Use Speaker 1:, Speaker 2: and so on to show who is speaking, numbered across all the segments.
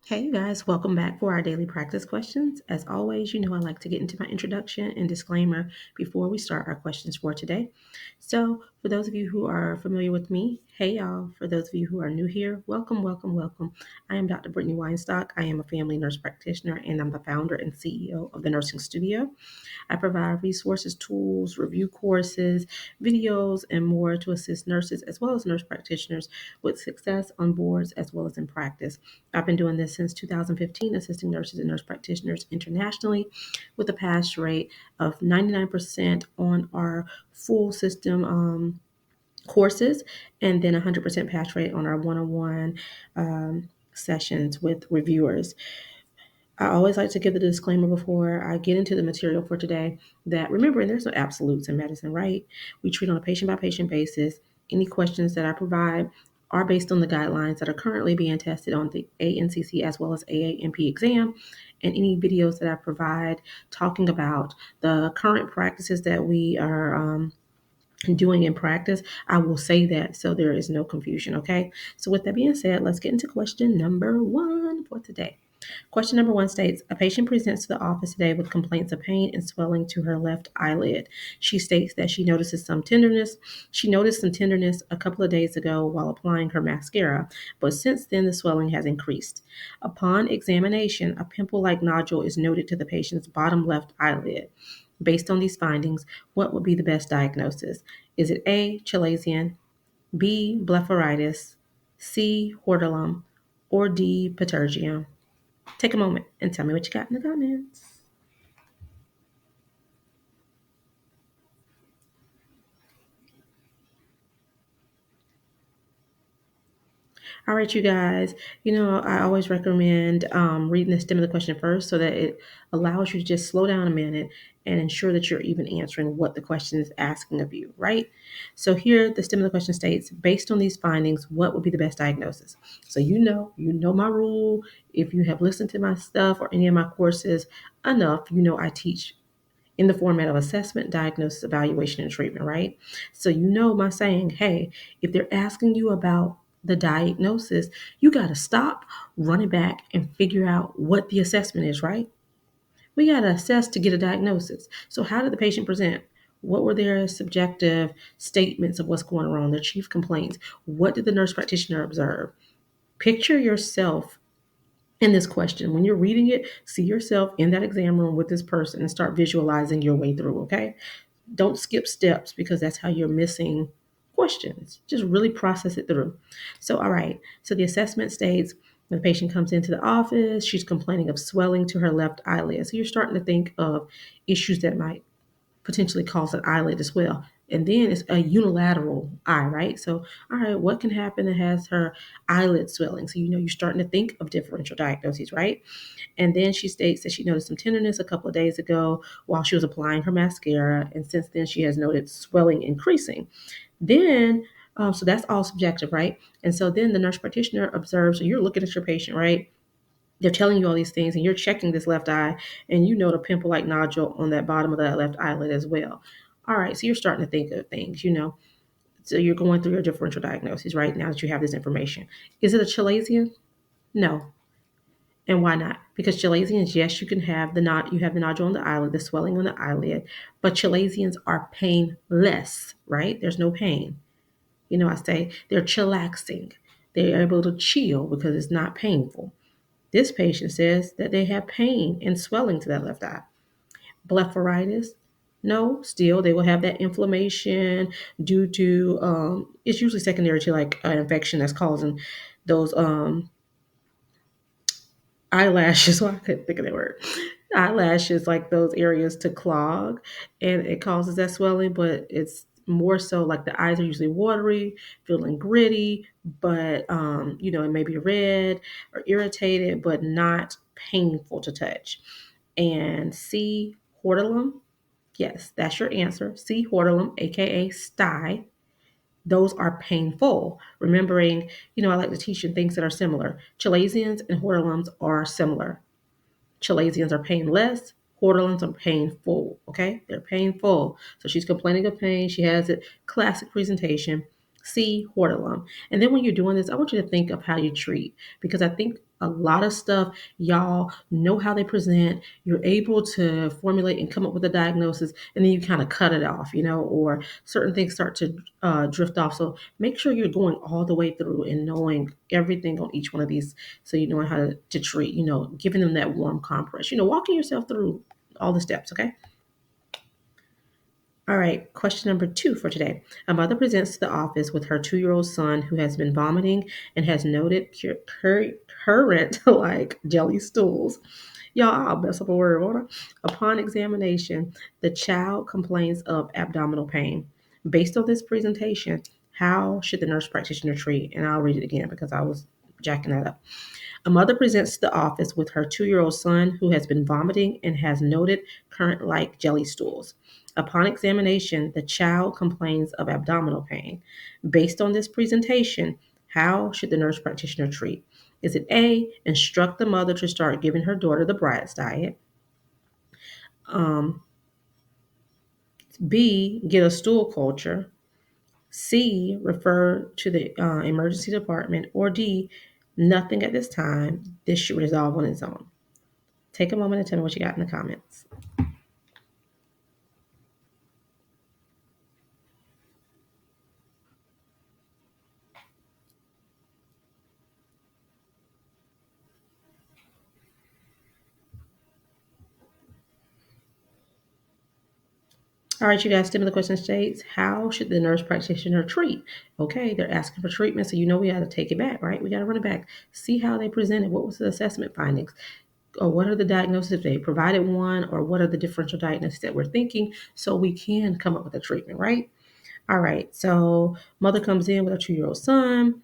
Speaker 1: Hey, you guys, welcome back for our daily practice questions. As always, I like to get into my introduction and disclaimer before we start our questions for today. So, for those of you who are familiar with me, hey y'all. For those of you who are new here, welcome, welcome, welcome. I am Dr. Brittany Weinstock. I am a family nurse practitioner and I'm the founder and CEO of the Nursing Studio. I provide resources, tools, review courses, videos, and more to assist nurses as well as nurse practitioners with success on boards as well as in practice. I've been doing this since 2015, assisting nurses and nurse practitioners internationally with a pass rate of 99% on our full system courses and then 100% pass rate on our one-on-one sessions with reviewers. I always like to give the disclaimer before I get into the material for today that remembering there's no absolutes in medicine, right? We treat on a patient by patient basis. Any questions that I provide are based on the guidelines that are currently being tested on the ANCC as well as AANP exam. And any videos that I provide talking about the current practices that we are doing in practice, I will say that so there is no confusion, okay? So, with that being said, let's get into question number one for today. Question number one states a patient presents to the office today with complaints of pain and swelling to her left eyelid. She states that she notices some tenderness. She noticed some tenderness a couple of days ago while applying her mascara, but since then the swelling has increased. Upon examination, a pimple like nodule is noted to the patient's bottom left eyelid. Based on these findings, what would be the best diagnosis? Is it A, chalazion, B, blepharitis, C, hordelum, or D, pterygium? Take a moment and tell me what you got in the comments. All right, you guys. I always recommend reading the stem of the question first so that it allows you to just slow down a minute and ensure that you're even answering what the question is asking of you, right? So here, the stem of the question states, based on these findings, what would be the best diagnosis? So you know my rule. If you have listened to my stuff or any of my courses enough, I teach in the format of assessment, diagnosis, evaluation, and treatment, right? So my saying, hey, if they're asking you about the diagnosis, you got to stop, run it back, and figure out what the assessment is, right? We got to assess to get a diagnosis. So, how did the patient present? What were their subjective statements of what's going wrong, their chief complaints? What did the nurse practitioner observe? Picture yourself in this question. When you're reading it, see yourself in that exam room with this person and start visualizing your way through, okay? Don't skip steps because that's how you're missing questions. Just really process it through. So, all right. So the assessment states the patient comes into the office, she's complaining of swelling to her left eyelid. So you're starting to think of issues that might potentially cause an eyelid as well. And then it's a unilateral eye, right? So, all right, what can happen that has her eyelid swelling? So, you're starting to think of differential diagnoses, right? And then she states that she noticed some tenderness a couple of days ago while she was applying her mascara. And since then, she has noted swelling increasing. Then, so that's all subjective, right? And so then the nurse practitioner observes, so you're looking at your patient, right? They're telling you all these things, and you're checking this left eye, and you note a pimple like nodule on that bottom of that left eyelid as well. All right, so you're starting to think of things. So you're going through your differential diagnoses right now that you have this information. Is it a chalazion? No. And why not? Because chalazions, yes, you can have you have the nodule on the eyelid, the swelling on the eyelid, but chalazions are painless, right? There's no pain. I say they're chillaxing. They're able to chill because it's not painful. This patient says that they have pain and swelling to that left eye. Blepharitis, no, still they will have that inflammation due to it's usually secondary to like an infection that's causing those eyelashes. Well, I couldn't think of that word. Eyelashes, like those areas to clog, and it causes that swelling, but it's more so like the eyes are usually watery, feeling gritty, but it may be red or irritated, but not painful to touch. And C, hordelum. Yes, that's your answer. C, hordelum, aka sty. Those are painful. Remembering, I like to teach you things that are similar. Chalazions and hordelums are similar. Chalazions are painless. Hordelums are painful. Okay, they're painful. So she's complaining of pain. She has it. Classic presentation. C, hortolum. And then when you're doing this, I want you to think of how you treat, because I think a lot of stuff, y'all know how they present. You're able to formulate and come up with a diagnosis, and then you kind of cut it off, or certain things start to drift off. So make sure you're going all the way through and knowing everything on each one of these, so you know how to treat, giving them that warm compress, walking yourself through all the steps, okay? All right, question number 2 for today. A mother presents to the office with her 2-year-old son who has been vomiting and has noted current like jelly stools. Y'all, I'll mess up a word. Hold on. Upon examination, the child complains of abdominal pain. Based on this presentation, how should the nurse practitioner treat? And I'll read it again because I was jacking that up. A mother presents to the office with her 2-year-old son who has been vomiting and has noted current like jelly stools. Upon examination, the child complains of abdominal pain. Based on this presentation, how should the nurse practitioner treat? Is it A, instruct the mother to start giving her daughter the Brad's diet? Um, B, get a stool culture? C, refer to the emergency department? Or D, nothing at this time. This should resolve on its own. Take a moment and tell me what you got in the comments. All right, you guys, stem of the question states, how should the nurse practitioner treat? Okay, they're asking for treatment, so we got to take it back, right? We got to run it back. See how they presented. What was the assessment findings? Or what are the diagnoses if they provided one, or what are the differential diagnoses that we're thinking, so we can come up with a treatment, right? All right, so mother comes in with a 2-year-old son,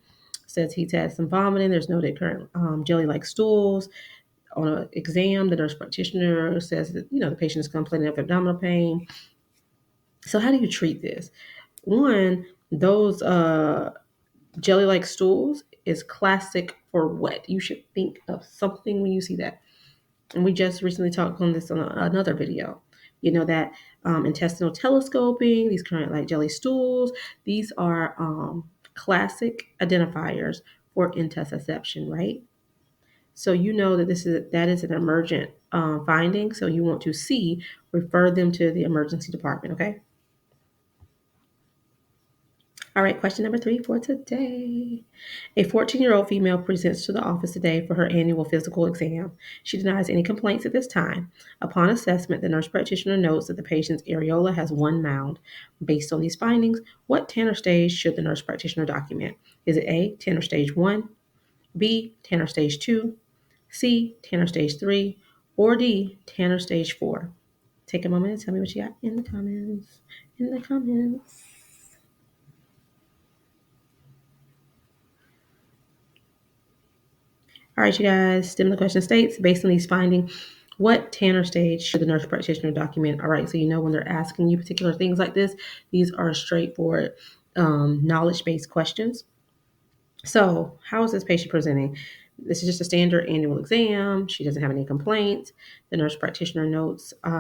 Speaker 1: says he's had some vomiting. There's no current jelly-like stools. On an exam, the nurse practitioner says that, the patient is complaining of abdominal pain. So how do you treat this? One, those jelly-like stools is classic for wet. You should think of something when you see that. And we just recently talked on this on another video. That intestinal telescoping, these current like jelly stools, these are classic identifiers for intussusception, right? So you know that is an emergent finding. So you want to refer them to the emergency department, okay? All right, question number 3 for today. A 14-year-old female presents to the office today for her annual physical exam. She denies any complaints at this time. Upon assessment, the nurse practitioner notes that the patient's areola has one mound. Based on these findings, what Tanner stage should the nurse practitioner document? Is it A, Tanner stage 1, B, Tanner stage 2, C, Tanner stage 3, or D, Tanner stage 4? Take a moment and tell me what you got in the comments. In the comments. All right, you guys, stem of the question states, based on these findings, what Tanner stage should the nurse practitioner document? All right, so when they're asking you particular things like this, these are straightforward knowledge-based questions. So how is this patient presenting? This is just a standard annual exam. She doesn't have any complaints. The nurse practitioner notes the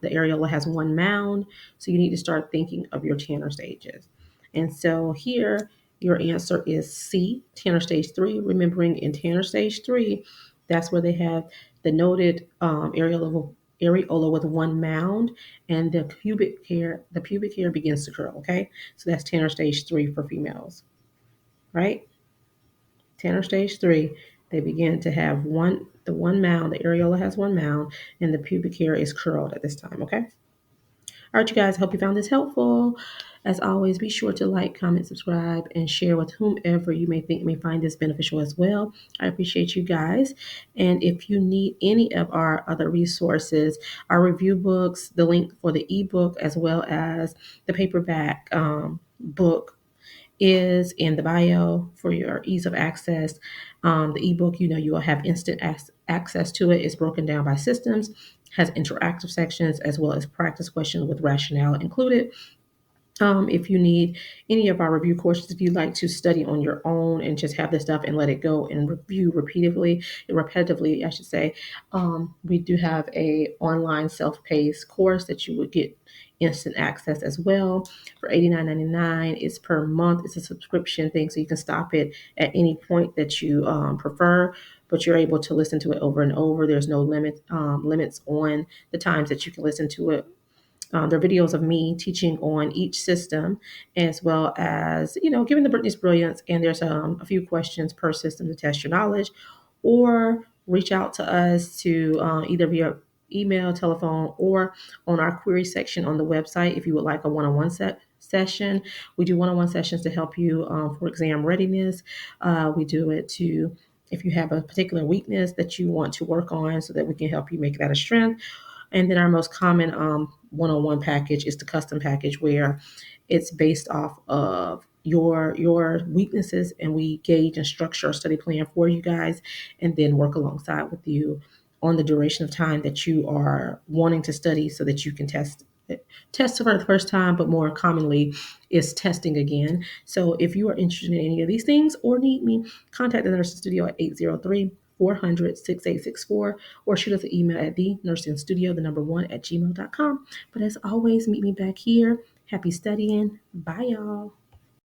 Speaker 1: areola has one mound. So you need to start thinking of your Tanner stages. And so here, your answer is C, Tanner stage 3. Remembering in Tanner stage 3, that's where they have the noted areola with one mound, and the pubic hair begins to curl. Okay, so that's Tanner stage 3 for females, right? Tanner stage 3, they begin to have the one mound, the areola has one mound, and the pubic hair is curled at this time, okay? All right, you guys, I hope you found this helpful. As always, be sure to like, comment, subscribe, and share with whomever you may think may find this beneficial as well. I appreciate you guys. And if you need any of our other resources, our review books, the link for the ebook, as well as the paperback book, is in the bio for your ease of access. The ebook, you will have instant access to it. It's broken down by systems, has interactive sections, as well as practice questions with rationale included. If you need any of our review courses, if you'd like to study on your own and just have this stuff and let it go and review repetitively, I should say, we do have a online self-paced course that you would get instant access as well for $89.99. It's per month. It's a subscription thing, so you can stop it at any point that you prefer. But you're able to listen to it over and over. There's no limits on the times that you can listen to it. There are videos of me teaching on each system, as well as, giving the Britney's Brilliance. And there's a few questions per system to test your knowledge, or reach out to us to either via email, telephone, or on our query section on the website if you would like a one-on-one session. We do one-on-one sessions to help you for exam readiness. We do it to if you have a particular weakness that you want to work on so that we can help you make that a strength. And then our most common one-on-one package is the custom package, where it's based off of your weaknesses, and we gauge and structure a study plan for you guys, and then work alongside with you on the duration of time that you are wanting to study, so that you can test for the first time, but more commonly is testing again. So if you are interested in any of these things or need me, contact the nursing studio at 803 400 6864, or shoot us an email at the nursing studio, the number one, at gmail.com. But as always, meet me back here. Happy studying. Bye, y'all.